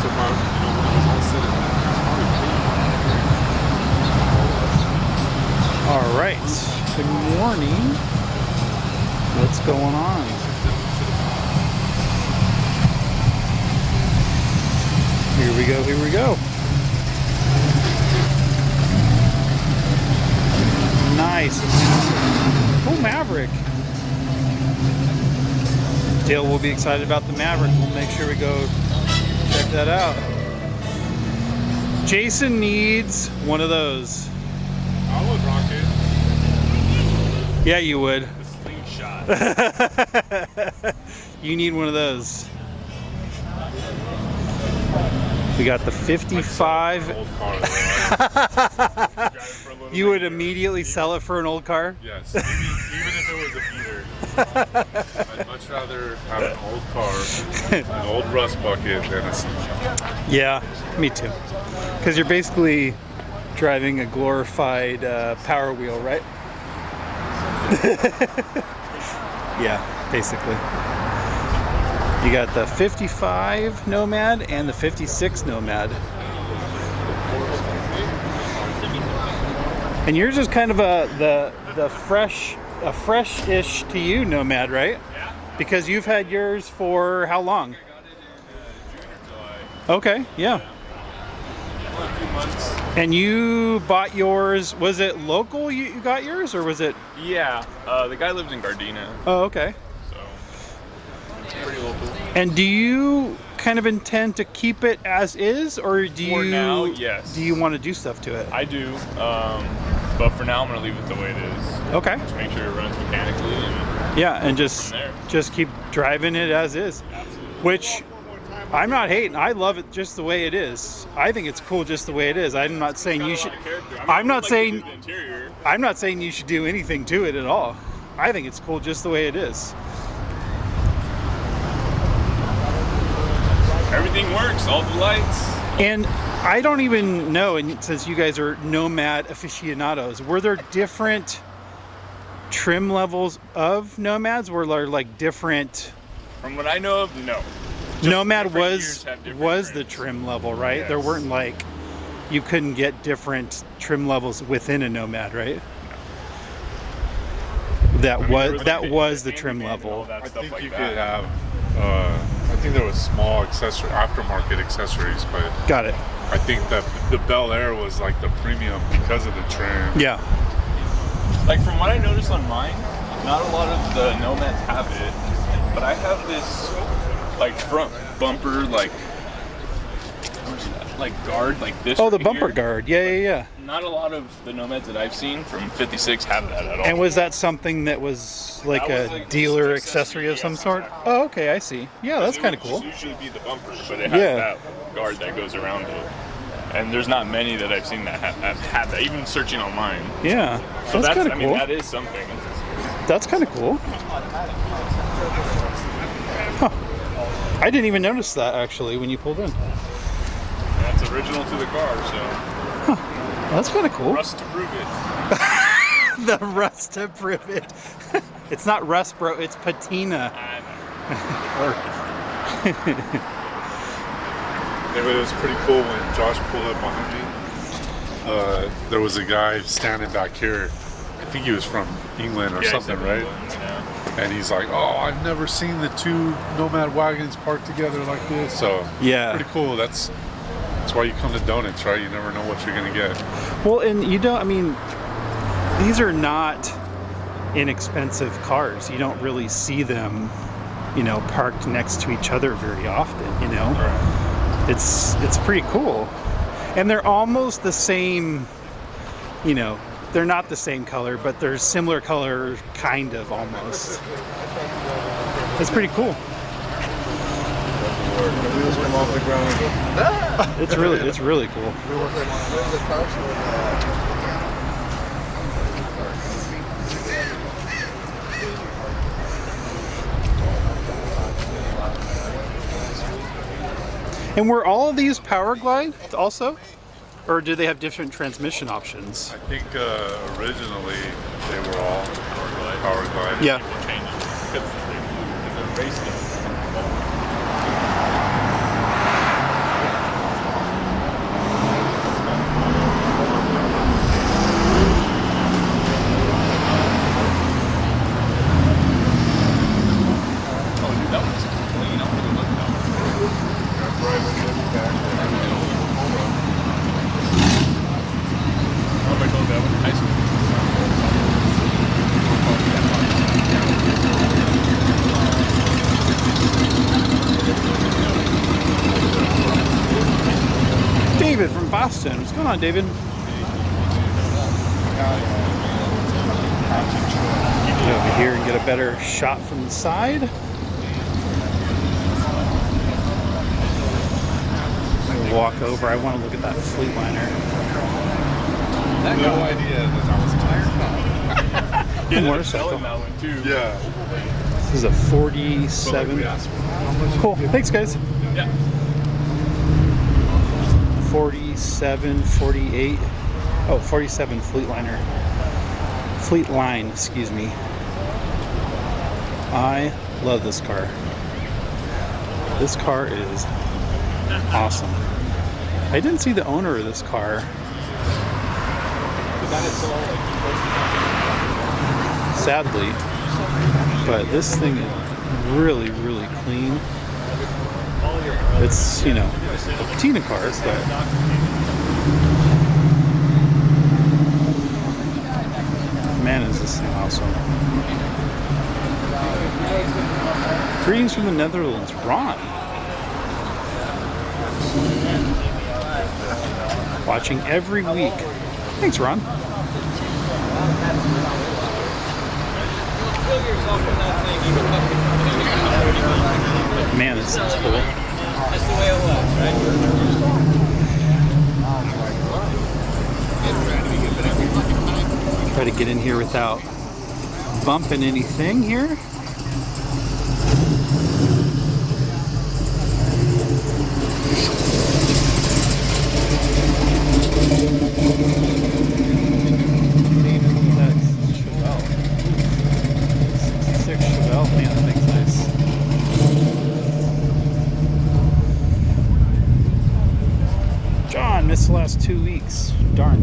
So if I, when it was all said and done, All right. Good morning. What's going on? Here we go. Here we go. Nice. Oh, Maverick. Dale will be excited about the Maverick. We'll make sure we go check that out. Jason needs one of those. I would rock it. Yeah, you would. The slingshot. You need one of those. We got the 55. Old car, You would immediately sell it for an old car? yes, even if it was a beater. I'd much rather have an old car, an old rust bucket, than a slingshot. Yeah, me too. Because you're basically driving a glorified Power Wheel, right? Yeah, basically. You got the 55 Nomad and the 56 Nomad. And yours is kind of a fresh-ish to you Nomad, right? Yeah. Because you've had yours for how long? I got it in June or July. Okay, yeah. A few months. And you bought yours, was it local you got yours, or was it? Yeah, the guy lived in Gardena, Oh, okay. so it's pretty local. And do you kind of intend to keep it as is, or do For you now, yes. do you want to do stuff to it? I do, but for now I'm gonna leave it the way it is. Okay. Just make sure it runs mechanically and Yeah, and just from there. keep driving it as is. Absolutely. Which I'm not hating. I love it just the way it is. I think it's cool just the way it is. I'm not saying you should. I'm not saying. The interior. I'm not saying you should do anything to it at all. I think it's cool just the way it is. Everything works, all the lights. And I don't even know, and since you guys are Nomad aficionados, were there different trim levels of Nomads? Were there like different? From what I know of, no. Just Nomad different was years have different the trims. trim level, right? Yes. There weren't like, you couldn't get different trim levels within a Nomad, right? That was the trim level. I think think you you could could have, I think there was small aftermarket accessories, but Got it. I think that the Bel Air was like the premium because of the trim. Yeah. Like from what I noticed on mine, not a lot of the Nomads have it, but I have this like front bumper guard like this. Oh, the right bumper here. guard. Yeah. Not a lot of the Nomads that I've seen from 56 have that at all. And was that something that was like That was a like dealer just accessory of some yes, sort? exactly. Oh, okay, I see. Yeah, that's It kind of would cool. usually be the bumper, but it has Yeah. that guard that goes around it. And there's not many that I've seen that have that, even searching online. Yeah, So that's kind of I mean, cool. that is something. That's kind of cool. Huh. I didn't even notice that actually when you pulled in. That's original to the car, so That's kind of cool. rust to prove it. The rust to prove it. It's not rust, bro. It's patina. It was pretty cool when Josh pulled up behind me. There was a guy standing back here. I think he was from England or something, right? Yeah. And he's like, "Oh, I've never seen the two Nomad wagons parked together like this." So Yeah. pretty cool. That's why you come to Donuts, right? You never know what you're gonna get. Well, and you don't. I mean, these are not inexpensive cars. You don't really see them, parked next to each other very often. It's pretty cool, and they're almost the same. They're not the same color, but they're similar color, kind of almost. It's pretty cool. It's really cool. And were all of these Power Glide also? Or do they have different transmission options? I think originally they were all Power Glide. Yeah. Because they're racing. David from Boston. What's going on, David? Get over here and get a better shot from the side. I'm gonna walk over. I want to look at that Fleetliner. No idea that was a tire. Yeah, they're Motorcycle. selling that one too. Yeah. This is a 47. Cool. Thanks, guys. Yeah. 47, 48. Oh, 47 Fleetliner. Fleetline, excuse me. I love this car. This car is awesome. I didn't see the owner of this car. Sadly. But this thing is really, really clean. It's, you know, a patina car, but man, is this thing awesome. Greetings from the Netherlands, Ron. Watching every week. Thanks, Ron. Man, this sounds cool. That's the way it was, right? Try to get in here without bumping anything here. That's Chevelle. 66 Chevelle, man, that thing's nice. John missed the last 2 weeks. Darn.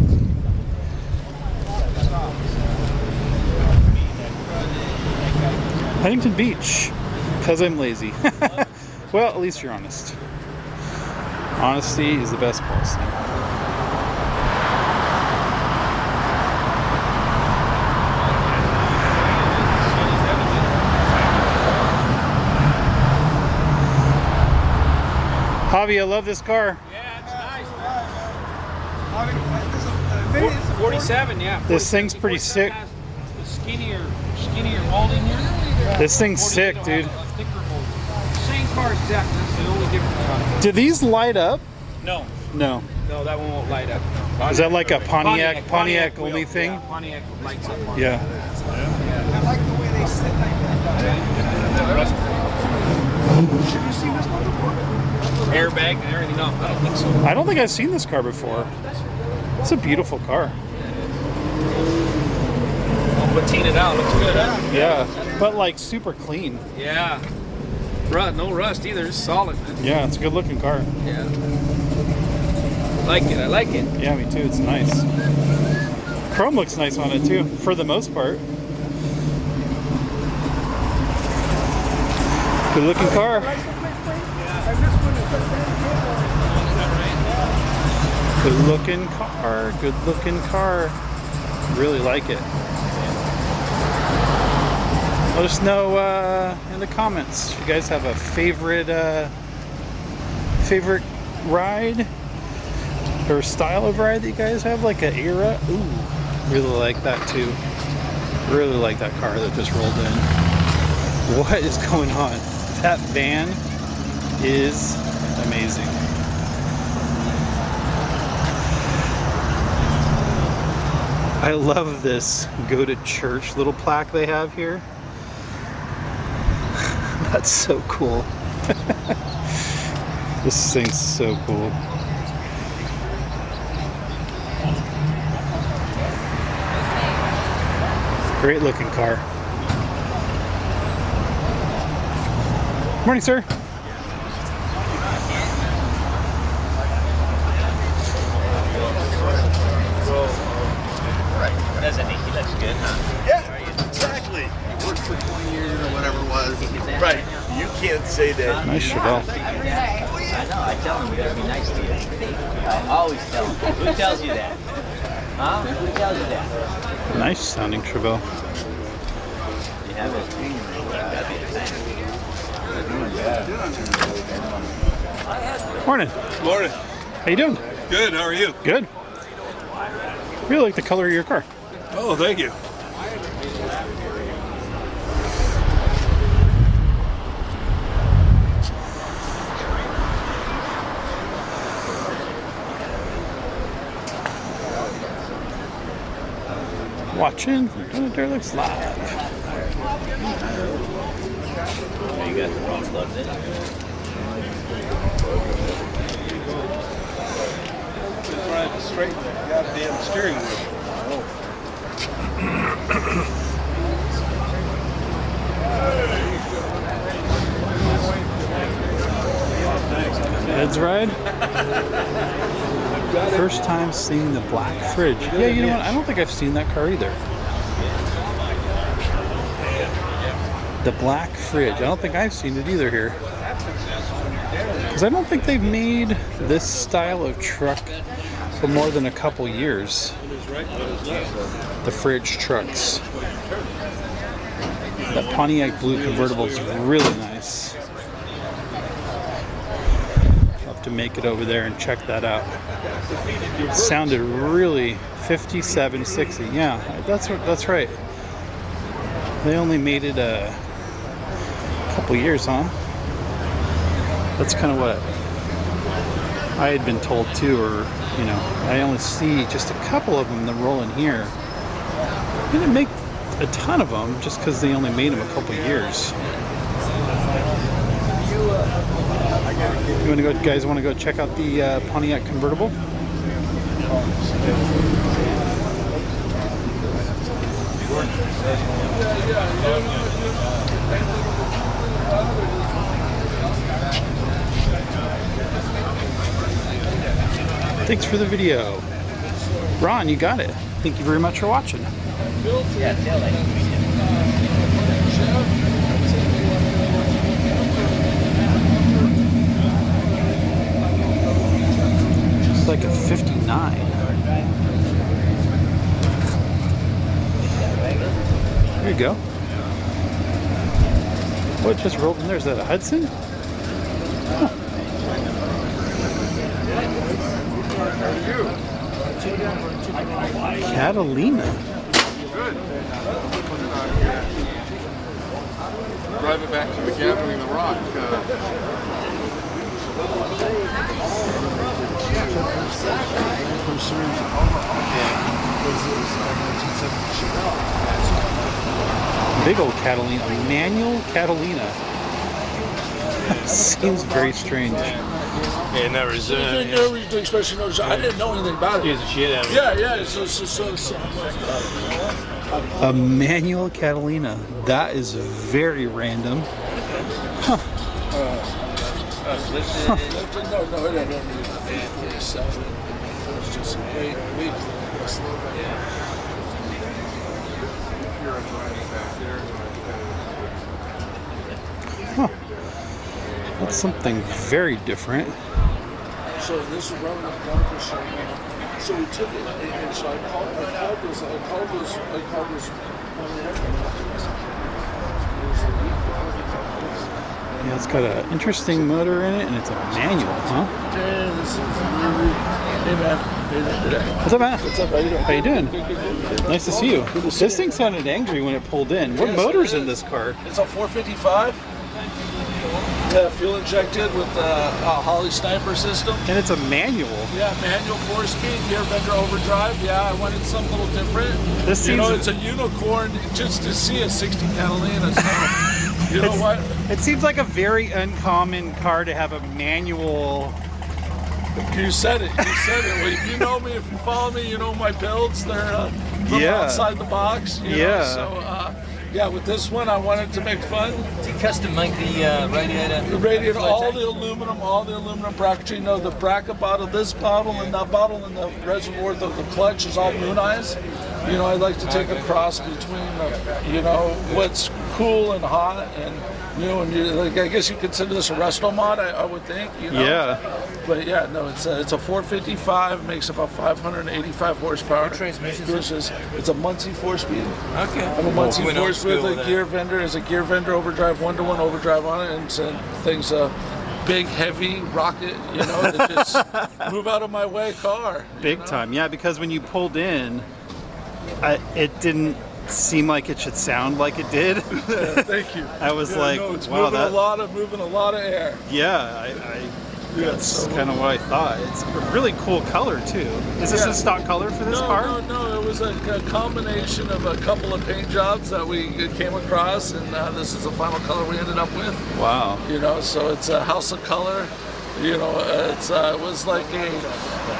Huntington Beach, because I'm lazy. Well, at least you're honest. Honesty is the best policy. Javi, I love this car. Yeah, it's nice. 47, yeah. This thing's pretty 47 sick. has the skinnier molding here. This thing's 48 sick, will dude. have a thicker mold. Same car exactly. That's the only difference on it. Do these light up? No, No. no, that one won't light up. Is that like a Pontiac only will. thing? Yeah, Pontiac lights up on it. Yeah. I like the way they sit like that. Have you seen this one before? Airbag and everything. No, I don't think so. I don't think I've seen this car before. It's a beautiful car. I'll patina it out. Looks good, huh? Yeah. But like super clean. Yeah. No rust either. It's solid, man. Yeah, it's a good looking car. Yeah. I like it. Yeah, me too. It's nice. Chrome looks nice on it too, for the most part. Good looking car. Good looking car. Good looking car. Really like it. Let us know in the comments if you guys have a favorite ride or style of ride that you guys have, like an era. Ooh, really like that too. Really like that car that just rolled in. What is going on? That van is amazing. I love this go to church little plaque they have here. That's so cool. This thing's so cool. Great looking car. Morning, sir. Doesn't he? He looks good, huh? Yeah, exactly. Worked for 20 years or whatever it was. Right. You can't say that. Nice Chevelle. I know. I tell him we gotta be nice to you. I always tell him. Who tells you that? Huh? Who tells you that? Nice sounding Chevelle. You have a premium. That'd be the same. Morning. Morning. How you doing? Good, how are you? Good. Really like the color of your car. Oh, thank you. Watching Derelicts live. You got the wrong plugs in. Trying to straighten that goddamn steering wheel. Ed's ride. First time seeing the black fridge. Yeah, you know what? I don't think I've seen that car either. The black fridge. I don't think I've seen it either here. Because I don't think they've made this style of truck for more than a couple years. The fridge trucks. That Pontiac blue convertible is really nice. I'll have to make it over there and check that out. It sounded really 57, 60. Yeah, that's right. They only made it a couple years, huh? That's kind of what I had been told too, or you know, I only see just a couple of them that roll in here. They didn't make a ton of them just because they only made them a couple years. You want to go, guys? Want to go check out the Pontiac convertible? Thanks for the video. Ron, you got it. Thank you very much for watching. Yeah, taillight. It's like a 59. There you go. What just rolled in there? Is that a Hudson? Huh. Catalina. Good. Drive it back to the Gathering the Rock. Big old Catalina. A manual Catalina. Seems very strange. Yeah, never zoom. Especially those, I didn't know anything about it. Gives a shit out of it. Yeah. So. A manual Catalina. That is very random. Huh. No, it ain't 47. It's just wait. Huh. That's something very different. So this is running up Monica Show. So we took it, and so I called this. Yeah, it's got an interesting motor in it, and it's a manual, huh? Hey man. What's up, man? What's up? How you doing? How you doing? Good. Nice to see you. This thing sounded angry when it pulled in. What motor's in this car? It's a 455. Fuel injected with a Holly Sniper system. And it's a manual. Yeah, manual 4-speed, gear bender overdrive. Yeah, I wanted something a little different. This seems... it's a unicorn just to see a 60 Catalina. So, you know what? It seems like a very uncommon car to have a manual. You said it. Well, if you know me, if you follow me, you know my builds. They're outside the box. You know? So, yeah, with this one, I wanted to make fun. Did you custom make the radiator? The radiator, all the aluminum bracketry. You know, the bracket bottle, this bottle, and that bottle, and the reservoir, the clutch is all moon eyes. You know, I like to take a cross between, what's cool and hot, and and I guess you consider this a resto mod. I would think. Yeah. But yeah, no, it's a 455, makes about 585 horsepower. What transmission? It's a Muncie 4-speed. Okay. I have a Muncie 4-speed with a gear vendor. There's a gear vendor overdrive, 1-to-1 overdrive on it, and things big, heavy rocket, that just move out of my way car. Big time, yeah. Because when you pulled in, it didn't seem like it should sound like it did. Thank you. I was it's wow, moving a lot of air. Yeah, that's kind of what I thought. It's a really cool color too. Is this a stock color for this car? No. It was a combination of a couple of paint jobs that we came across, and this is the final color we ended up with. Wow. So it's a house of color. It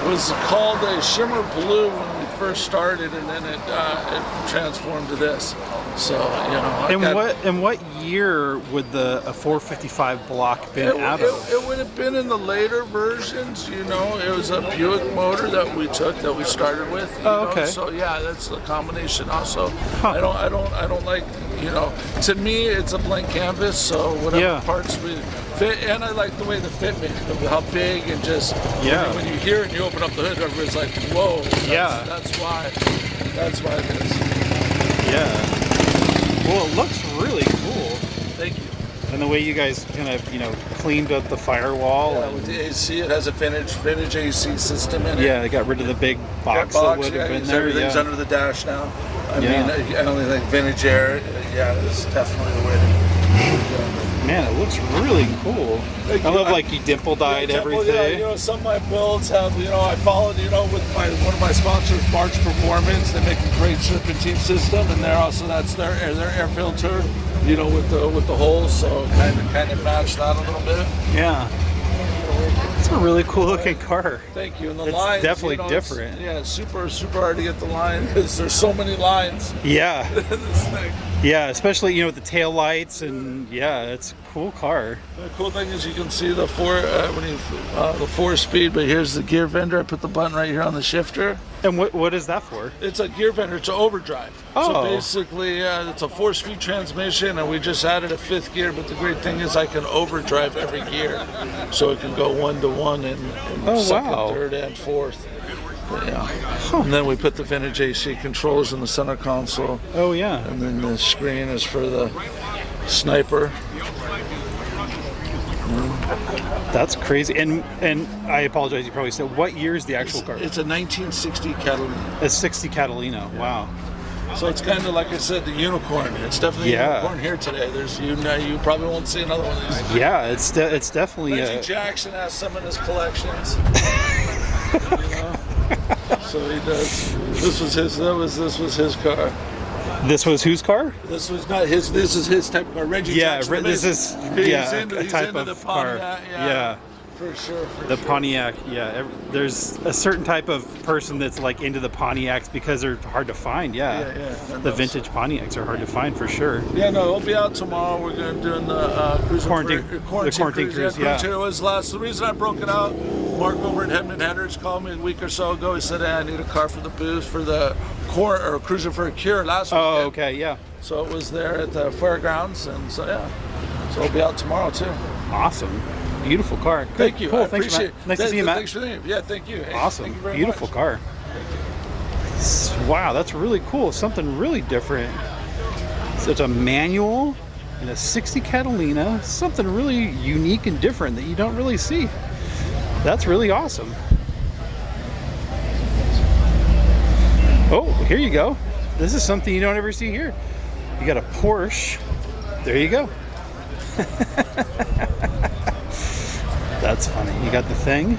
was called a shimmer blue when we first started, and then it transformed to this. So In what year would a 455 block been out of? It would have been in the later versions. It was a Buick motor that we started with. Okay. So yeah, that's the combination. Also, I don't like. To me, it's a blank canvas. So whatever parts we fit, and I like the way the fitment, how big and just when you hear it and you open up the hood, everybody's like, whoa. That's why it is. Yeah. Well, it looks really cool. Thank you. And the way you guys kind of, cleaned up the firewall. Yeah, with the AC, it has a vintage AC system in it. Yeah, they got rid of the big box that would have been there. Everything's under the dash now. I mean, I only think vintage air. Yeah, it's definitely the way to go. Man, it looks really cool. I love you dimple dyed everything. Yeah, some of my builds have, I followed, with one of my sponsors, March Performance. They make a great serpentine system, and that's their air filter, with the holes. So kind of match that a little bit. Yeah. It's a really cool looking car. Thank you. And the it's lines, definitely different. It's super hard to get the line because there's so many lines. Yeah. This thing. Yeah, especially with the tail lights, and it's a cool car. The cool thing is you can see the four speed, but here's the gear vendor. I put the button right here on the shifter. And what is that for? It's a gear vendor. It's an overdrive. Oh. So basically, it's a 4-speed transmission, and we just added a 5th gear. But the great thing is I can overdrive every gear, so it can go 1-to-1 and second, third, and fourth. And then we put the vintage AC controls in the center console. Oh yeah. And then the screen is for the sniper. That's crazy. And I apologize, you probably said, what year is the actual car? It's a 1960 Catalina. A 60 Catalina. Wow. So it's kind of like I said, the unicorn. It's definitely a unicorn here today. You probably won't see another one of these. Yeah, it's definitely. Reggie Jackson has some in his collections. So he does. This was his car. This was whose car? This was not his. This is his type of car. Reggie Jackson. This is a type of car. Yeah. For sure. The Pontiac, there's a certain type of person that's into the Pontiacs because they're hard to find. The vintage Pontiacs are hard to find for sure. Yeah, no, it'll be out tomorrow. We're going to do the quarantine cruise. The reason I broke it out, Mark over at Hedman Headers called me a week or so ago. He said, I need a car for the booth for the Cruising for a Cure last week. Oh, okay, yeah. So it was there at the fairgrounds, and so it'll be out tomorrow too. Awesome. Beautiful car. Good. Thank you. Cool. I appreciate it. Nice to see you, Matt. Thanks for the name. Yeah, thank you. Hey, awesome. Thank you very Beautiful much. car. Wow, that's really cool. Something really different. So it's a manual and a 60 Catalina. Something really unique and different that you don't really see. That's really awesome. Oh, here you go. This is something you don't ever see here. You got a Porsche. There you go. That's funny. You got the thing.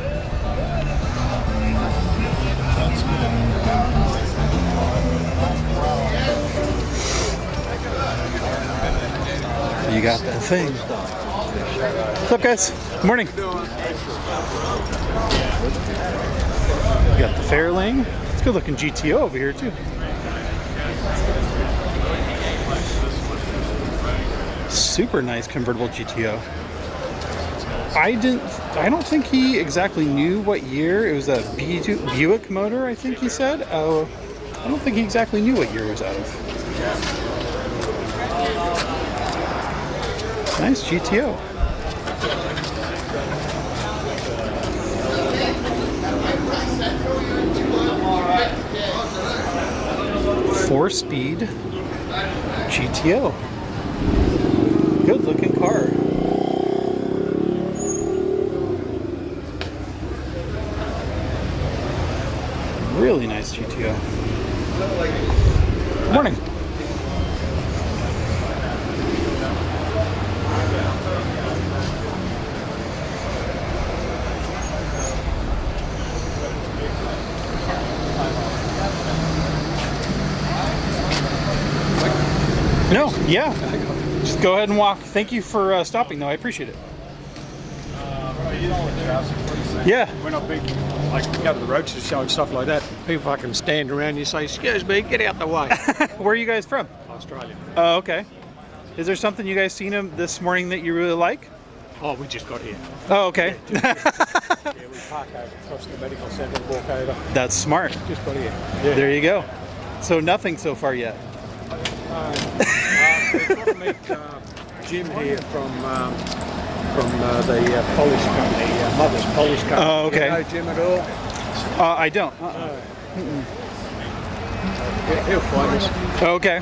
You got the thing. What's up, guys? Good morning. You got the Fairlane. It's a good looking GTO over here too. Super nice convertible GTO. I don't think he exactly knew what year. It was a Buick motor, I think he said. Oh, I don't think he exactly knew what year it was out of. Nice GTO. Four-speed GTO. Good looking car. Really nice GTO. Morning. No, yeah. Just go ahead and walk. Thank you for stopping, though. I appreciate it. Yeah. When I've been like go to the roads and show and stuff like that, people fucking stand around and you say, "Excuse me, get out the way." Where are you guys from? Australia. Oh, okay. Is there something you guys seen this morning that you really like? Oh, we just got here. Oh, okay. Yeah, we park over across the medical centre and walk over. That's smart. Just got here. Yeah. There you go. So nothing so far yet. We've got to meet Jim here from the polish company, Mother's Polish Company. Oh, okay. You know Jim at all? I don't. He'll find us. Okay.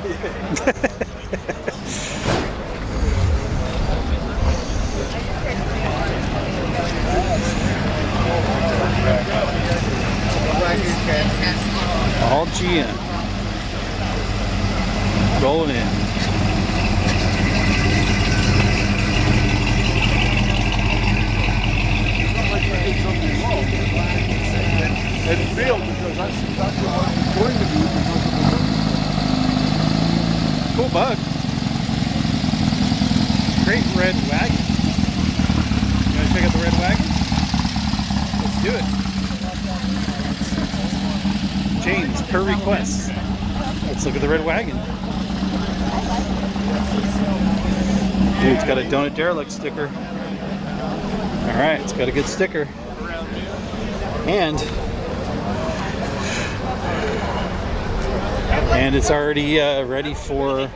All GM. Rolling in. It's real because that's exactly what I'm going to do because of the Cool bug. Great red wagon. You want to check out the red wagon? Let's do it. James, per request. Let's look at the red wagon. Ooh, it's got a Donut Derelict sticker. Alright, it's got a good sticker. And it's already ready for...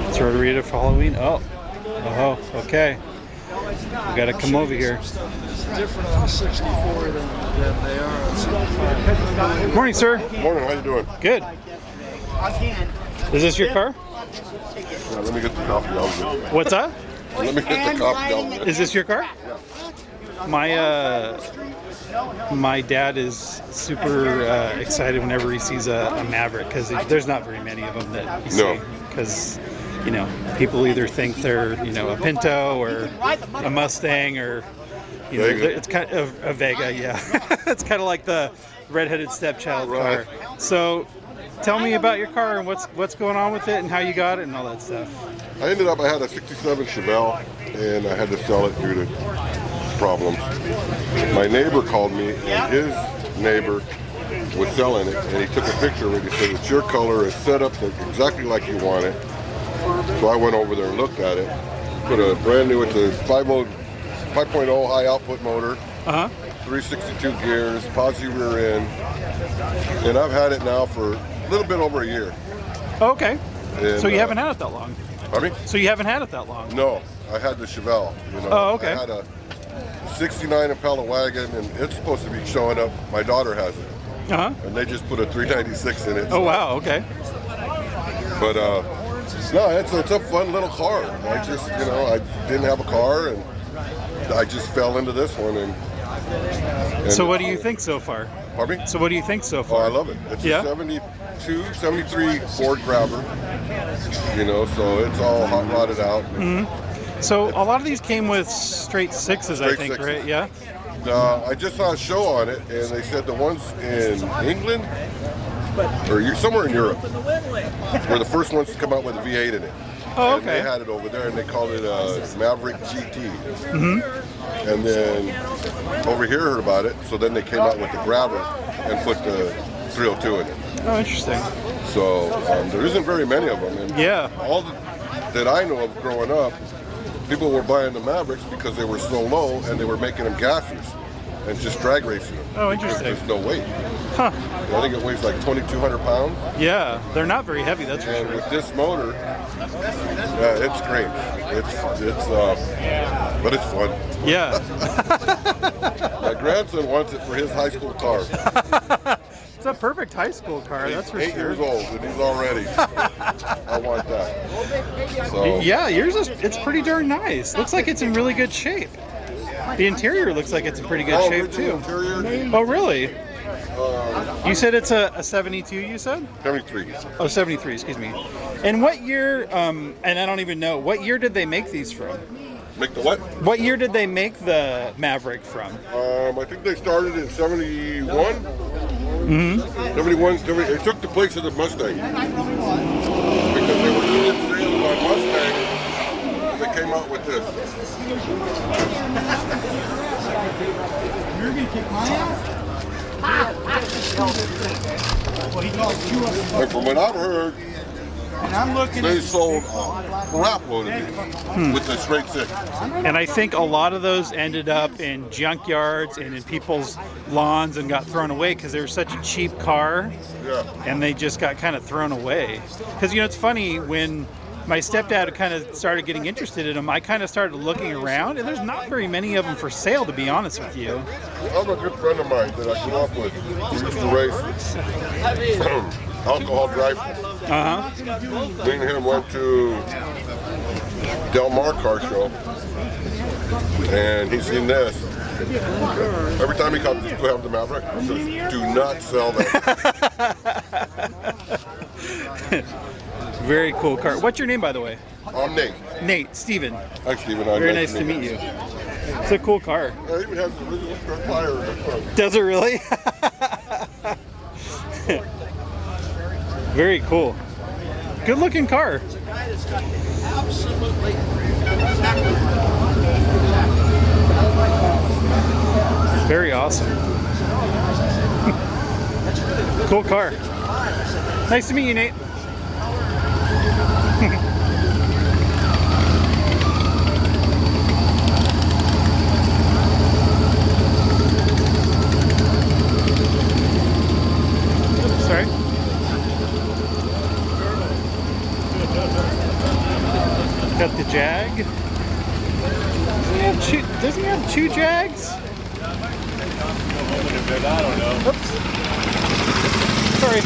It's already ready for Halloween. Oh, okay. We gotta come over here. different on 64 than they are on 65. Morning, sir. Morning, how you doing? Good. Is this your car? Yeah, let me get the coffee down there. What's that? Let me get the coffee down there. Is this your car? My dad is super excited whenever he sees a Maverick because there's not very many of them that you see. Because people either think they're a Pinto or a Mustang or Vega. it's kind of a Vega. Yeah, it's kind of like the redheaded stepchild Right. car. So tell me about your car and what's going on with it and how you got it and all that stuff. I had a 67 Chevelle and I had to sell it due to problems. My neighbor called me and his neighbor was selling it and he took a picture of it. He said, it's your color, it's set up exactly like you want it. So I went over there and looked at it. Put a brand new, it's a 5.0 high output motor, 362 gears, posi rear end, and I've had it now for a little bit over a year. Okay. And, So you haven't had it that long? Pardon me? So you haven't had it that long? No, I had the Chevelle. Oh, okay. I had a 69 Impala wagon, and it's supposed to be showing up. My daughter has it, and they just put a 396 in it. Oh wow, okay. But no, it's a fun little car. I just, I didn't have a car, and I just fell into this one. And So what do you think so far? Pardon me? So what do you think so Oh, far? I love it. It's Yeah? a 73 Ford Grabber. So it's all hot rodded out. So a lot of these came with straight sixes, I Straight think, sixes. right? Yeah. I just saw a show on it, and they said the ones in England or somewhere in Europe were the first ones to come out with a V8 in it. Oh, And they okay. had it over there, and they called it Maverick GT. And then over here heard about it, so then they came out with the Grabber and put the 302 in it. Oh, interesting. So there isn't very many of them. And Yeah. all that I know of growing up, people were buying the Mavericks because they were so low and they were making them gassers and just drag racing them. Oh, because interesting. There's no weight. Huh. I think it weighs like 2,200 pounds. Yeah, they're not very heavy, that's for And sure. with this motor, it screams. But it's fun. Yeah. My grandson wants it for his high school car. It's a perfect high school car, that's for He's 8 sure. years old and he's all ready. I want that. So Yeah, yours it's pretty darn nice. Looks like it's in really good shape. The interior looks like it's in pretty good shape too. Interior, Oh, really? You said it's a 72, you said? 73. Oh, 73, excuse me. And what year, and I don't even know, what year did they make these from? Make the what? What year did they make the Maverick from? I think they started in 71. Mm-hmm. 71, it took the place of the Mustang. Because they were doing sales on Mustang, they came out with this. You're going to kick my ass? And from what I've heard, they sold a crap load of these with the straight six. And I think a lot of those ended up in junkyards and in people's lawns and got thrown away because they were such a cheap car. Yeah. And they just got kind of thrown away. Because, you know, it's funny, when my stepdad kind of started getting interested in them, I kind of started looking around, and there's not very many of them for sale, to be honest with you. I'm a good friend of mine that I grew up with. He used to race alcohol driving. Uh-huh. Me and him went to Del Mar car show, and he's seen this. Every time he comes to have the Maverick, he says, "Do not sell that." Very cool car. What's your name, by the way? I'm Nate. Nate. Steven. Hi, Steven. Very nice to meet you. It's a cool car. It even has the original spare tire in the front. Does it really? Very cool. Good looking car. Very awesome. Cool car. Nice to meet you, Nate. Oops, sorry. Got the Jag. Doesn't he have two Jags? I don't know. Oops. Sorry.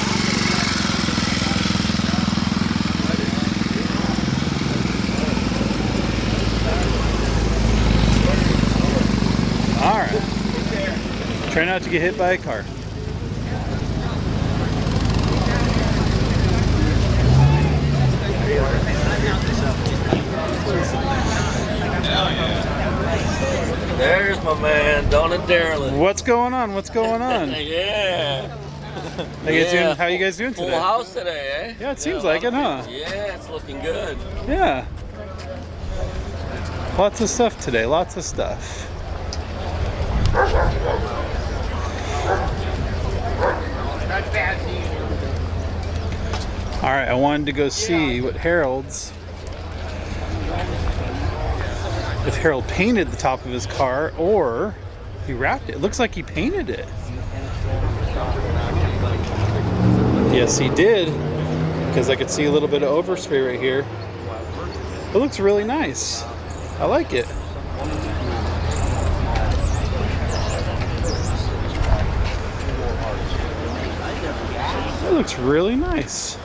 All right. Try not to get hit by a car. There's my man, Donna Derelicts. What's going on? What's going on? Yeah. How you guys doing Full today? house today, eh? Yeah, it seems like it, huh? Yeah, it's looking good. Yeah. Lots of stuff today, lots of stuff. All right, I wanted to go see what Harold's, if Harold painted the top of his car or he wrapped it. It looks like he painted it. Yes, he did, because I could see a little bit of overspray right here. It looks really nice. I like it. It looks really nice.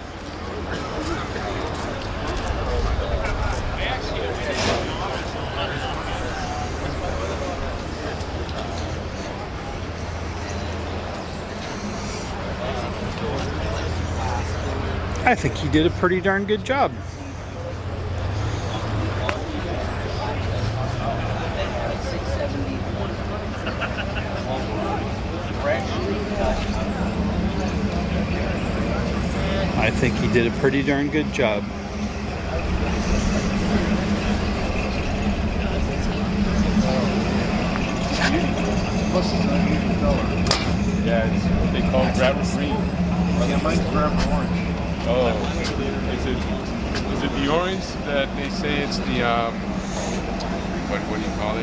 I think he did a pretty darn good job. I think he did a pretty darn good job. Yeah, they call it gravel green. Yeah, mine's gravel orange. Oh, is it the orange that they say it's the what do you call it?